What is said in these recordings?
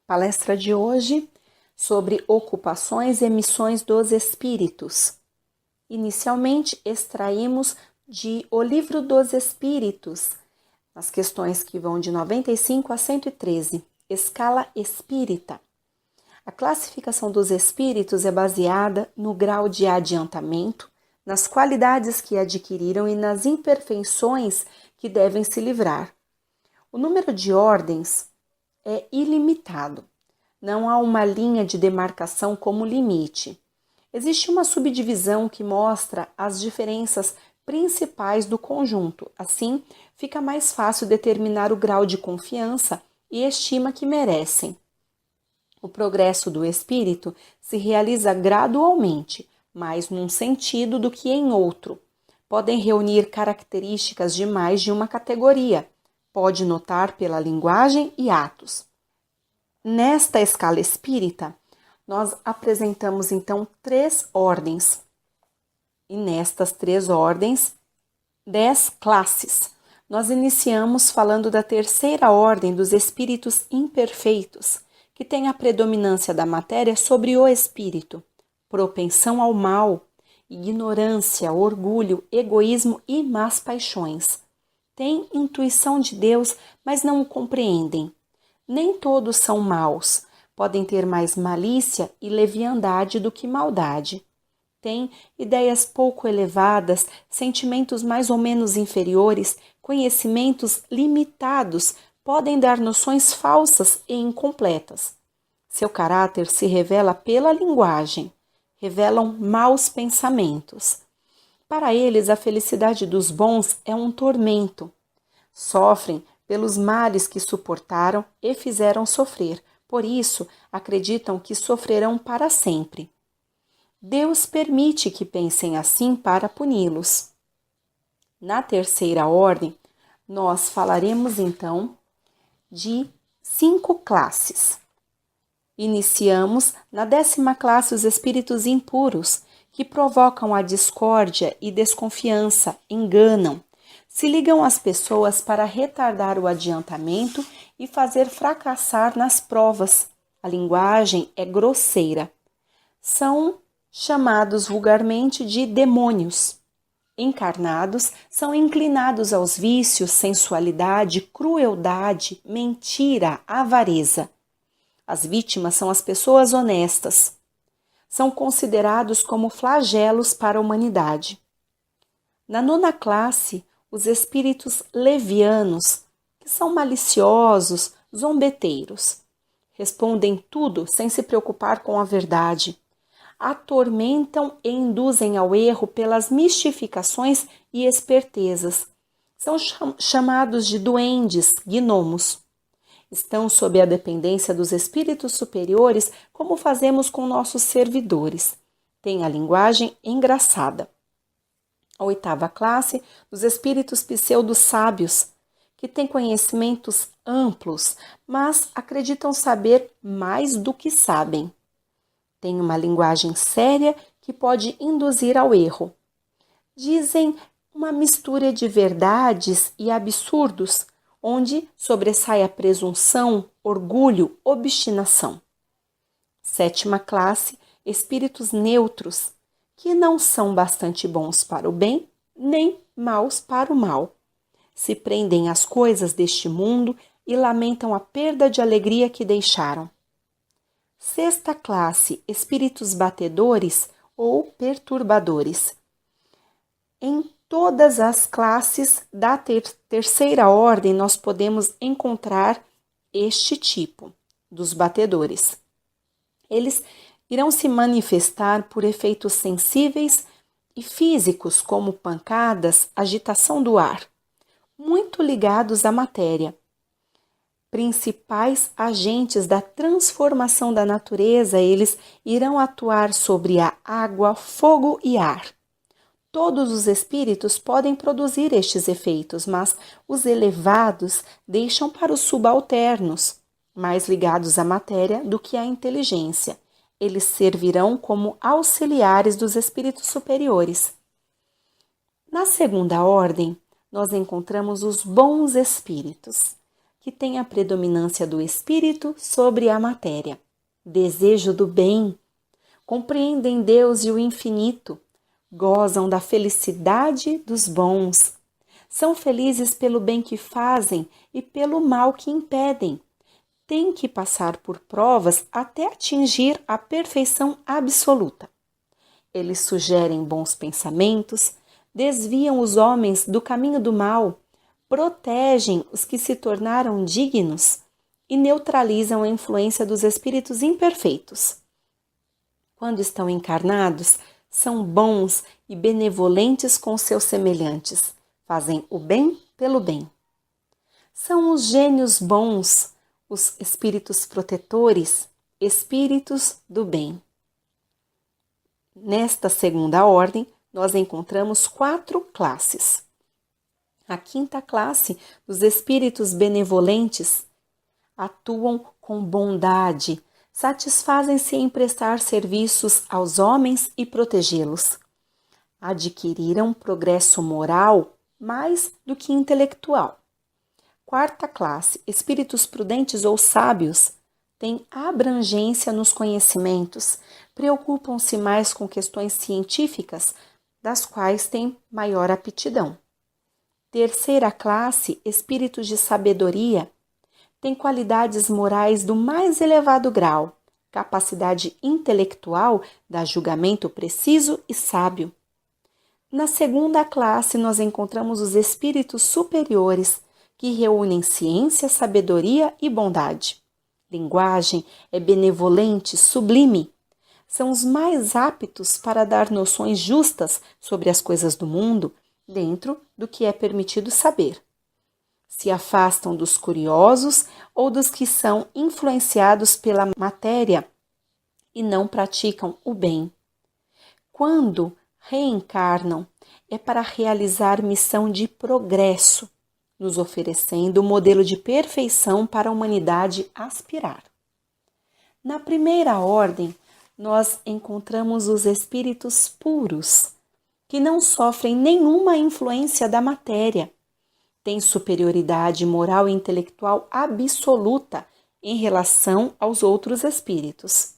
Palestra de hoje sobre ocupações e missões dos espíritos. Inicialmente, extraímos de O Livro dos Espíritos, as questões que vão de 95 a 113, escala espírita. A classificação dos espíritos é baseada no grau de adiantamento, nas qualidades que adquiriram e nas imperfeições que devem se livrar. O número de ordens é ilimitado. Não há uma linha de demarcação como limite. Existe uma subdivisão que mostra as diferenças principais do conjunto. Assim, fica mais fácil determinar o grau de confiança e estima que merecem. O progresso do espírito se realiza gradualmente, mais num sentido do que em outro. Podem reunir características de mais de uma categoria. Pode notar pela linguagem e atos. Nesta escala espírita, nós apresentamos então 3 ordens. E nestas 3 ordens, 10 classes. Nós iniciamos falando da terceira ordem dos espíritos imperfeitos, que tem a predominância da matéria sobre o espírito, propensão ao mal, ignorância, orgulho, egoísmo e más paixões. Têm intuição de Deus, mas não o compreendem. Nem todos são maus, podem ter mais malícia e leviandade do que maldade. Têm ideias pouco elevadas, sentimentos mais ou menos inferiores, conhecimentos limitados, podem dar noções falsas e incompletas. Seu caráter se revela pela linguagem, revelam maus pensamentos. Para eles, a felicidade dos bons é um tormento. Sofrem pelos males que suportaram e fizeram sofrer. Por isso, acreditam que sofrerão para sempre. Deus permite que pensem assim para puni-los. Na terceira ordem, nós falaremos então de 5 classes. Iniciamos na 10ª classe os espíritos impuros, que provocam a discórdia e desconfiança, enganam, se ligam às pessoas para retardar o adiantamento e fazer fracassar nas provas. A linguagem é grosseira. São chamados vulgarmente de demônios. Encarnados, são inclinados aos vícios, sensualidade, crueldade, mentira, avareza. As vítimas são as pessoas honestas. São considerados como flagelos para a humanidade. Na 9ª classe, os espíritos levianos, que são maliciosos, zombeteiros. Respondem tudo sem se preocupar com a verdade. Atormentam e induzem ao erro pelas mistificações e espertezas. São chamados de duendes, gnomos. Estão sob a dependência dos espíritos superiores, como fazemos com nossos servidores. Têm a linguagem engraçada. A 8ª classe, dos espíritos pseudo-sábios, que têm conhecimentos amplos, mas acreditam saber mais do que sabem. Tem uma linguagem séria que pode induzir ao erro. Dizem uma mistura de verdades e absurdos, onde sobressai a presunção, orgulho, obstinação. 7ª classe, espíritos neutros, que não são bastante bons para o bem, nem maus para o mal. Se prendem às coisas deste mundo e lamentam a perda de alegria que deixaram. 6ª classe, espíritos batedores ou perturbadores. Em todas as classes da terceira ordem, nós podemos encontrar este tipo dos batedores. Eles irão se manifestar por efeitos sensíveis e físicos, como pancadas, agitação do ar, muito ligados à matéria. Principais agentes da transformação da natureza, eles irão atuar sobre a água, fogo e ar. Todos os espíritos podem produzir estes efeitos, mas os elevados deixam para os subalternos, mais ligados à matéria do que à inteligência. Eles servirão como auxiliares dos espíritos superiores. Na segunda ordem, nós encontramos os bons espíritos, que têm a predominância do espírito sobre a matéria. Desejo do bem, compreendem Deus e o infinito, gozam da felicidade dos bons, são felizes pelo bem que fazem e pelo mal que impedem. Têm que passar por provas até atingir a perfeição absoluta. Eles sugerem bons pensamentos, desviam os homens do caminho do mal, protegem os que se tornaram dignos e neutralizam a influência dos espíritos imperfeitos. Quando estão encarnados, são bons e benevolentes com seus semelhantes, fazem o bem pelo bem. São os gênios bons, os espíritos protetores, espíritos do bem. Nesta segunda ordem, nós encontramos 4 classes. A 5ª classe, os espíritos benevolentes, atuam com bondade, satisfazem-se em prestar serviços aos homens e protegê-los. Adquiriram progresso moral mais do que intelectual. 4ª classe, espíritos prudentes ou sábios, têm abrangência nos conhecimentos, preocupam-se mais com questões científicas, das quais têm maior aptidão. 3ª classe, espíritos de sabedoria, têm qualidades morais do mais elevado grau, capacidade intelectual dá julgamento preciso e sábio. Na 2ª classe, nós encontramos os espíritos superiores, que reúnem ciência, sabedoria e bondade. Linguagem é benevolente, sublime. São os mais aptos para dar noções justas sobre as coisas do mundo, dentro do que é permitido saber. Se afastam dos curiosos ou dos que são influenciados pela matéria e não praticam o bem. Quando reencarnam, é para realizar missão de progresso, nos oferecendo um modelo de perfeição para a humanidade aspirar. Na primeira ordem, nós encontramos os espíritos puros, que não sofrem nenhuma influência da matéria, têm superioridade moral e intelectual absoluta em relação aos outros espíritos.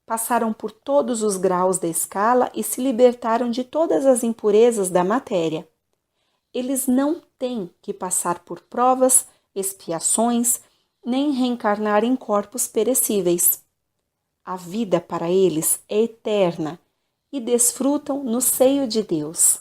Passaram por todos os graus da escala e se libertaram de todas as impurezas da matéria. Eles não têm que passar por provas, expiações, nem reencarnar em corpos perecíveis. A vida para eles é eterna e desfrutam no seio de Deus.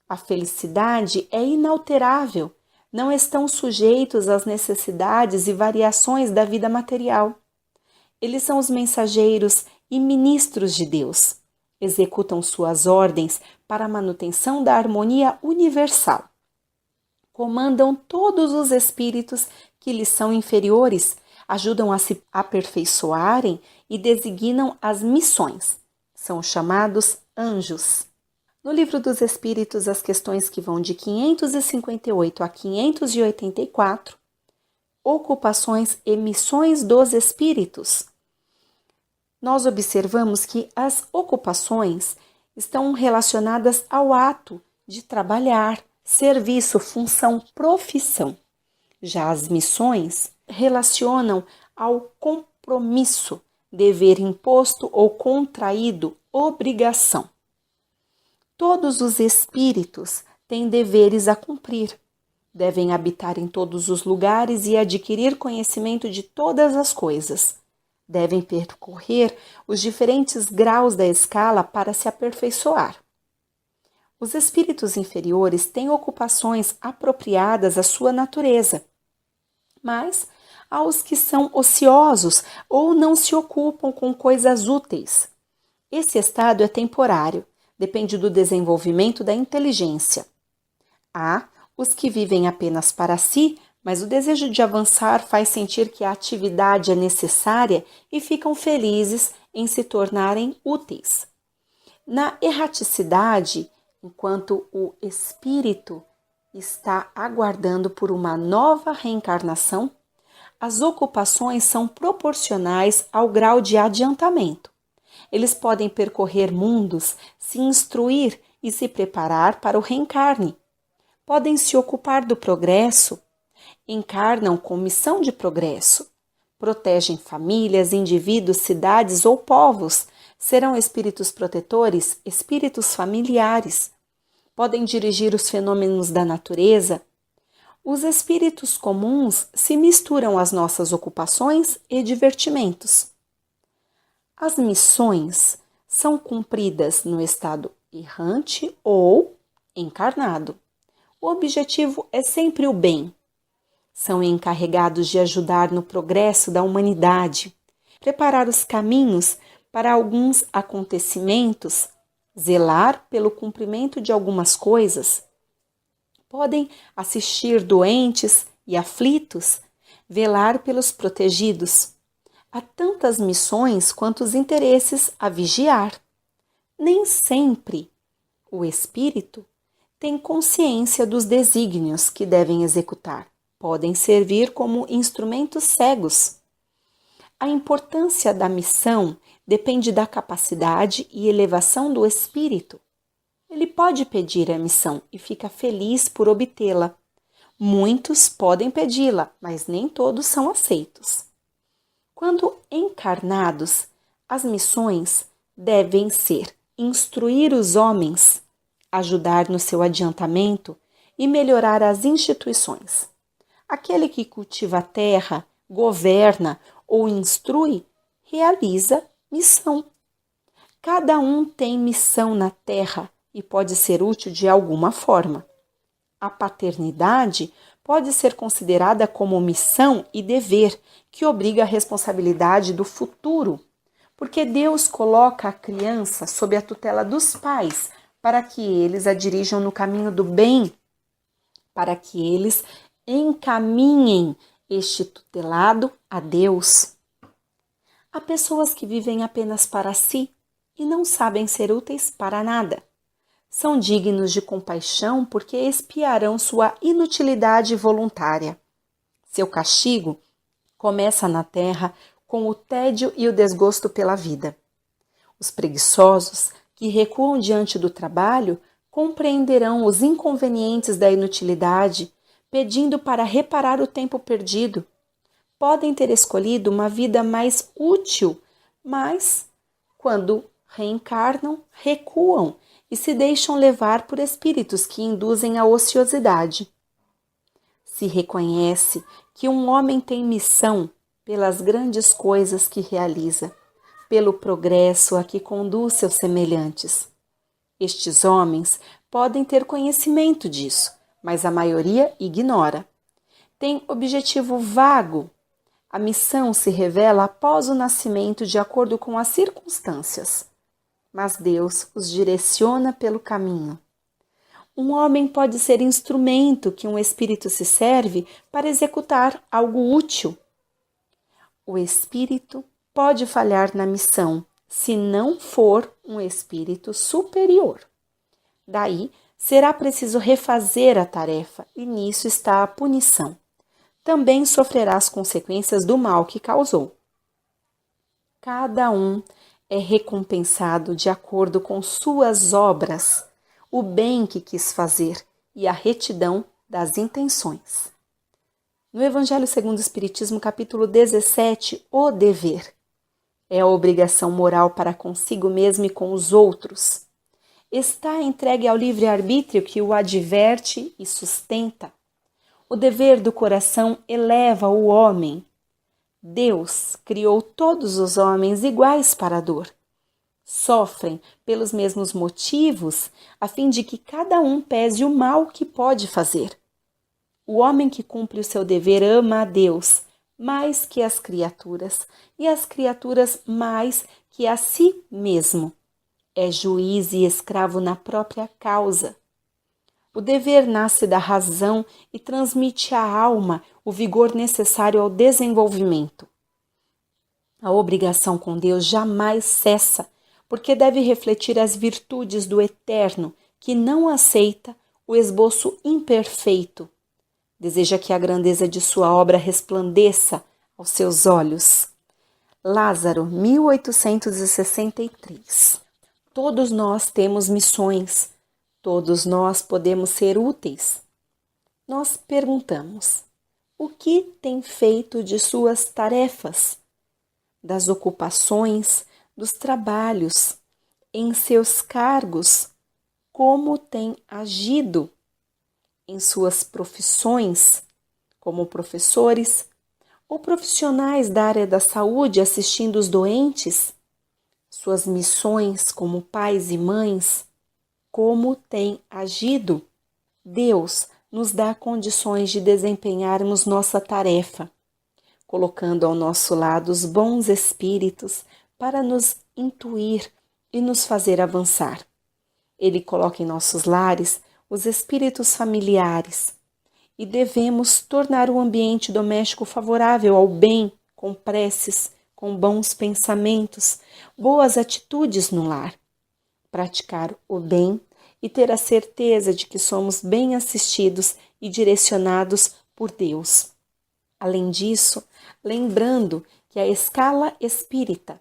A felicidade é inalterável, não estão sujeitos às necessidades e variações da vida material. Eles são os mensageiros e ministros de Deus. Executam suas ordens para a manutenção da harmonia universal. Comandam todos os espíritos que lhes são inferiores, ajudam a se aperfeiçoarem e designam as missões. São chamados anjos. No Livro dos Espíritos, as questões que vão de 558 a 584, ocupações e missões dos espíritos. Nós observamos que as ocupações estão relacionadas ao ato de trabalhar, serviço, função, profissão. Já as missões relacionam ao compromisso, dever imposto ou contraído, obrigação. Todos os espíritos têm deveres a cumprir. Devem habitar em todos os lugares e adquirir conhecimento de todas as coisas. Devem percorrer os diferentes graus da escala para se aperfeiçoar. Os espíritos inferiores têm ocupações apropriadas à sua natureza, mas há os que são ociosos ou não se ocupam com coisas úteis. Esse estado é temporário, depende do desenvolvimento da inteligência. Há os que vivem apenas para si, mas o desejo de avançar faz sentir que a atividade é necessária e ficam felizes em se tornarem úteis. Na erraticidade, enquanto o espírito está aguardando por uma nova reencarnação, as ocupações são proporcionais ao grau de adiantamento. Eles podem percorrer mundos, se instruir e se preparar para o reencarne. Podem se ocupar do progresso. encarnam com missão de progresso. Protegem famílias, indivíduos, cidades ou povos. Serão espíritos protetores, espíritos familiares. Podem dirigir os fenômenos da natureza. Os espíritos comuns se misturam às nossas ocupações e divertimentos. As missões são cumpridas no estado errante ou encarnado. O objetivo é sempre o bem. São encarregados de ajudar no progresso da humanidade, preparar os caminhos para alguns acontecimentos, zelar pelo cumprimento de algumas coisas. Podem assistir doentes e aflitos, velar pelos protegidos. Há tantas missões quantos interesses a vigiar. Nem sempre o espírito tem consciência dos desígnios que devem executar. Podem servir como instrumentos cegos. A importância da missão depende da capacidade e elevação do espírito. Ele pode pedir a missão e fica feliz por obtê-la. Muitos podem pedi-la, mas nem todos são aceitos. Quando encarnados, as missões devem ser instruir os homens, ajudar no seu adiantamento e melhorar as instituições. Aquele que cultiva a terra, governa ou instrui, realiza missão. Cada um tem missão na terra e pode ser útil de alguma forma. A paternidade pode ser considerada como missão e dever que obriga a responsabilidade do futuro, porque Deus coloca a criança sob a tutela dos pais para que eles a dirijam no caminho do bem, para que eles encaminhem este tutelado a Deus. Há pessoas que vivem apenas para si e não sabem ser úteis para nada. São dignos de compaixão porque expiarão sua inutilidade voluntária. Seu castigo começa na terra com o tédio e o desgosto pela vida. Os preguiçosos, que recuam diante do trabalho, compreenderão os inconvenientes da inutilidade, pedindo para reparar o tempo perdido. Podem ter escolhido uma vida mais útil, mas, quando reencarnam, recuam e se deixam levar por espíritos que induzem a ociosidade. Se reconhece que um homem tem missão pelas grandes coisas que realiza, pelo progresso a que conduz seus semelhantes. Estes homens podem ter conhecimento disso, mas a maioria ignora. Tem objetivo vago. A missão se revela após o nascimento de acordo com as circunstâncias, mas Deus os direciona pelo caminho. Um homem pode ser instrumento que um espírito se serve para executar algo útil. O espírito pode falhar na missão se não for um espírito superior. Daí, será preciso refazer a tarefa e nisso está a punição. Também sofrerá as consequências do mal que causou. Cada um é recompensado de acordo com suas obras, o bem que quis fazer e a retidão das intenções. No Evangelho segundo o Espiritismo, capítulo 17, o dever. É a obrigação moral para consigo mesmo e com os outros. Está entregue ao livre-arbítrio que o adverte e sustenta. O dever do coração eleva o homem. Deus criou todos os homens iguais para a dor. Sofrem pelos mesmos motivos, a fim de que cada um pese o mal que pode fazer. O homem que cumpre o seu dever ama a Deus mais que as criaturas, e as criaturas mais que a si mesmo. É juiz e escravo na própria causa. O dever nasce da razão e transmite à alma o vigor necessário ao desenvolvimento. A obrigação com Deus jamais cessa, porque deve refletir as virtudes do Eterno, que não aceita o esboço imperfeito. Deseja que a grandeza de sua obra resplandeça aos seus olhos. Lázaro, 1863. Todos nós temos missões, todos nós podemos ser úteis. Nós perguntamos, o que tem feito de suas tarefas, das ocupações, dos trabalhos, em seus cargos, como tem agido em suas profissões, como professores ou profissionais da área da saúde assistindo os doentes, suas missões como pais e mães, como tem agido. Deus nos dá condições de desempenharmos nossa tarefa, colocando ao nosso lado os bons espíritos para nos intuir e nos fazer avançar. Ele coloca em nossos lares os espíritos familiares e devemos tornar o ambiente doméstico favorável ao bem, com preces, com bons pensamentos, boas atitudes no lar. Praticar o bem e ter a certeza de que somos bem assistidos e direcionados por Deus. Além disso, lembrando que a escala espírita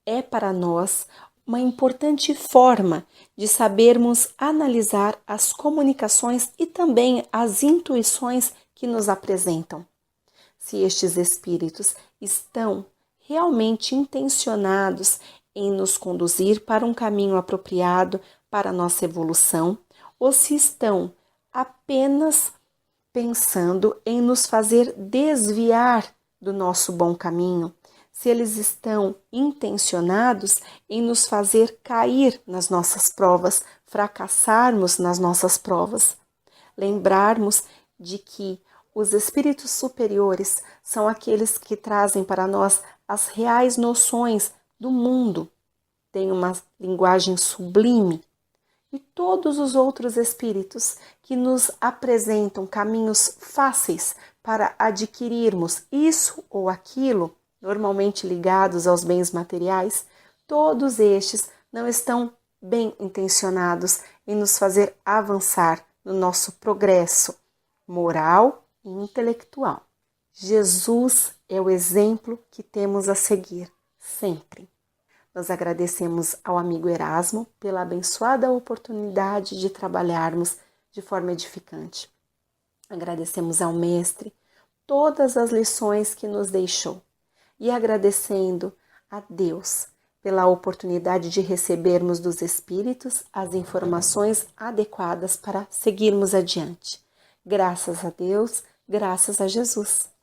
é para nós uma importante forma de sabermos analisar as comunicações e também as intuições que nos apresentam. Se estes espíritos estão realmente intencionados em nos conduzir para um caminho apropriado para a nossa evolução, ou se estão apenas pensando em nos fazer desviar do nosso bom caminho, se eles estão intencionados em nos fazer cair nas nossas provas, fracassarmos nas nossas provas. Lembrarmos de que os espíritos superiores são aqueles que trazem para nós as reais noções do mundo, têm uma linguagem sublime, e todos os outros espíritos que nos apresentam caminhos fáceis para adquirirmos isso ou aquilo, normalmente ligados aos bens materiais, todos estes não estão bem intencionados em nos fazer avançar no nosso progresso moral e intelectual. Jesus é o exemplo que temos a seguir sempre. Nós agradecemos ao amigo Erasmo pela abençoada oportunidade de trabalharmos de forma edificante. Agradecemos ao Mestre todas as lições que nos deixou e agradecendo a Deus pela oportunidade de recebermos dos Espíritos as informações adequadas para seguirmos adiante. Graças a Deus, graças a Jesus.